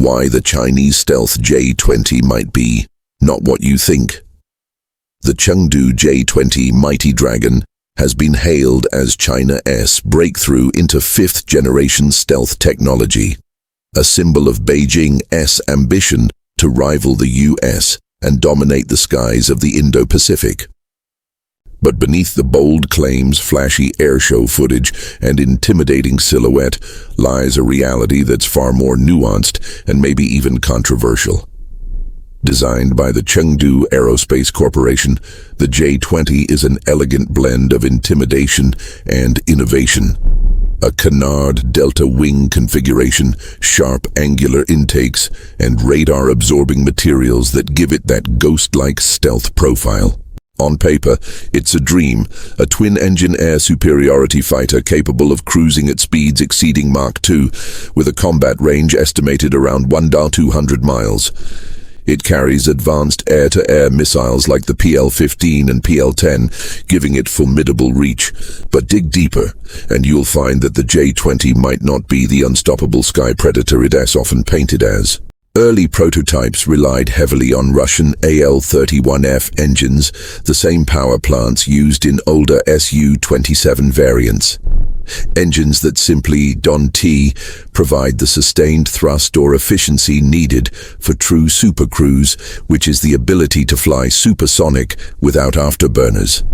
why the Chinese stealth J-20 might be not what you think. The Chengdu J-20 Mighty Dragon has been hailed as China's breakthrough into fifth-generation stealth technology, a symbol of Beijing's ambition to rival the US and dominate the skies of the Indo-Pacific. But beneath the bold claims, flashy airshow footage, and intimidating silhouette lies a reality that's far more nuanced and maybe even controversial. Designed by the Chengdu Aerospace Corporation, the J-20 is an elegant blend of intimidation and innovation. A canard delta wing configuration, sharp angular intakes, and radar-absorbing materials that give it that ghost-like stealth profile. On paper, it's a dream, a twin-engine air superiority fighter capable of cruising at speeds exceeding Mach 2, with a combat range estimated around 1,200 miles. It carries advanced air-to-air missiles like the PL-15 and PL-10, giving it formidable reach. But dig deeper, and you'll find that the J-20 might not be the unstoppable sky predator it's often painted as. Early prototypes relied heavily on Russian AL-31F engines, the same power plants used in older Su-27 variants. Engines that simply don't provide the sustained thrust or efficiency needed for true supercruise, which is the ability to fly supersonic without afterburners.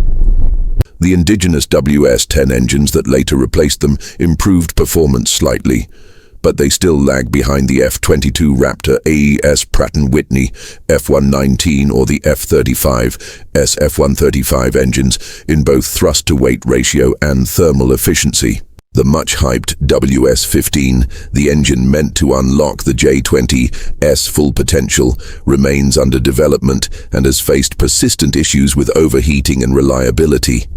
The indigenous WS-10 engines that later replaced them improved performance slightly, but they still lag behind the F-22 Raptor AES Pratt & Whitney, F-119 or the F-35 F-135 engines in both thrust-to-weight ratio and thermal efficiency. The much-hyped WS-15, the engine meant to unlock the J-20's full potential, remains under development and has faced persistent issues with overheating and reliability.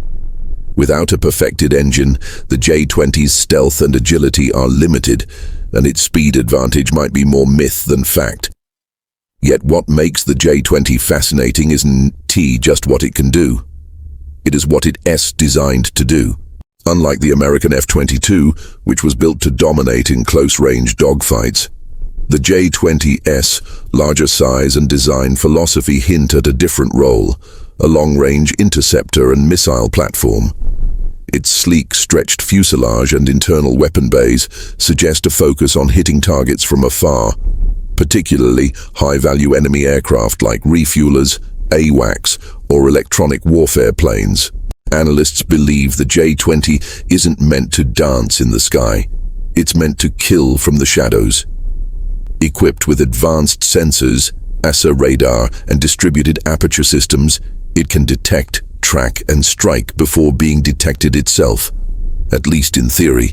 Without a perfected engine, the J-20's stealth and agility are limited, and its speed advantage might be more myth than fact. Yet what makes the J-20 fascinating isn't just what it can do. It is what it's designed to do. Unlike the American F-22, which was built to dominate in close-range dogfights, the J-20's larger size and design philosophy hint at a different role, a long-range interceptor and missile platform. Its sleek, stretched fuselage and internal weapon bays suggest a focus on hitting targets from afar, particularly high-value enemy aircraft like refuelers, AWACS, or electronic warfare planes. Analysts believe the J-20 isn't meant to dance in the sky. It's meant to kill from the shadows. Equipped with advanced sensors, ASA radar, and distributed aperture systems, it can detect, track, and strike before being detected itself, at least in theory.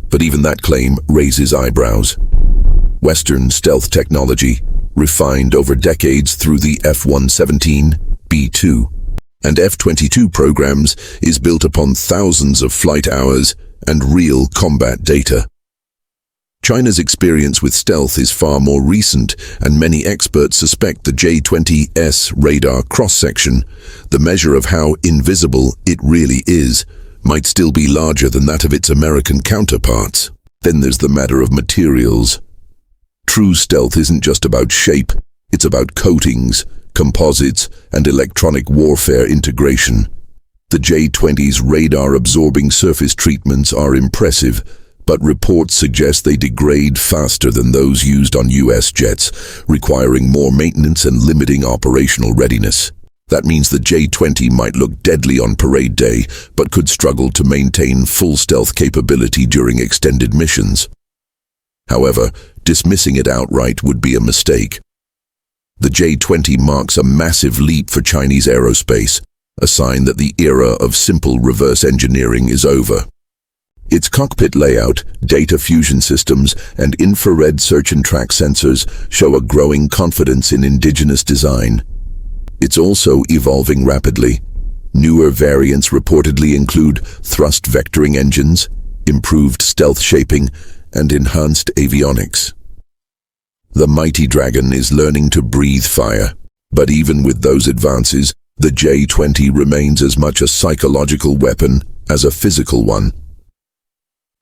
But even that claim raises eyebrows. Western stealth technology, refined over decades through the F-117, B-2, and F-22 programs, is built upon thousands of flight hours and real combat data. China's experience with stealth is far more recent, and many experts suspect the J-20's radar cross-section, the measure of how invisible it really is, might still be larger than that of its American counterparts. Then there's the matter of materials. True stealth isn't just about shape, it's about coatings, composites, and electronic warfare integration. The J-20's radar-absorbing surface treatments are impressive, but reports suggest they degrade faster than those used on US jets, requiring more maintenance and limiting operational readiness. That means the J-20 might look deadly on parade day, but could struggle to maintain full stealth capability during extended missions. However, dismissing it outright would be a mistake. The J-20 marks a massive leap for Chinese aerospace, a sign that the era of simple reverse engineering is over. Its cockpit layout, data fusion systems, and infrared search and track sensors show a growing confidence in indigenous design. It's also evolving rapidly. Newer variants reportedly include thrust vectoring engines, improved stealth shaping, and enhanced avionics. The Mighty Dragon is learning to breathe fire, but even with those advances, the J-20 remains as much a psychological weapon as a physical one.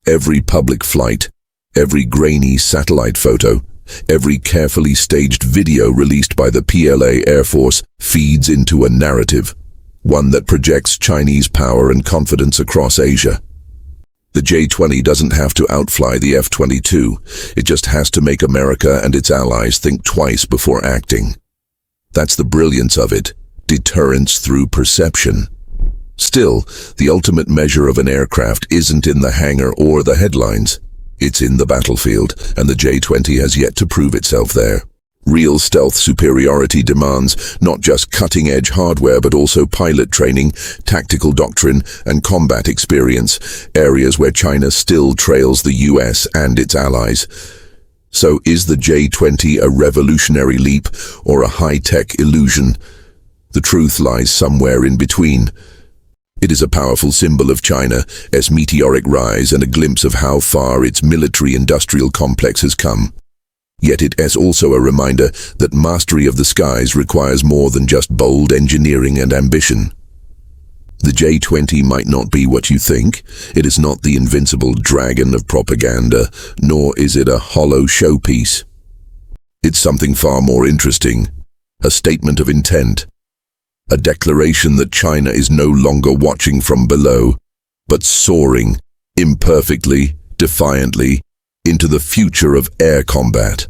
Every public flight, every grainy satellite photo, Every carefully staged video released by the PLA Air Force feeds into a narrative, one that projects Chinese power and confidence across Asia. The J-20 doesn't have to outfly the F-22, it just has to make America and its allies think twice before acting. That's the brilliance of it, deterrence through perception. Still, the ultimate measure of an aircraft isn't in the hangar or the headlines. It's in the battlefield, and the J-20 has yet to prove itself there. Real stealth superiority demands not just cutting-edge hardware but also pilot training, tactical doctrine, and combat experience, areas where China still trails the US and its allies. So is the J-20 a revolutionary leap or a high-tech illusion? The truth lies somewhere in between. It is a powerful symbol of China's meteoric rise and a glimpse of how far its military-industrial complex has come. Yet it is also a reminder that mastery of the skies requires more than just bold engineering and ambition. The J-20 might not be what you think. It is not the invincible dragon of propaganda, nor is it a hollow showpiece. It's something far more interesting, a statement of intent, a declaration that China is no longer watching from below, but soaring, imperfectly, defiantly, into the future of air combat.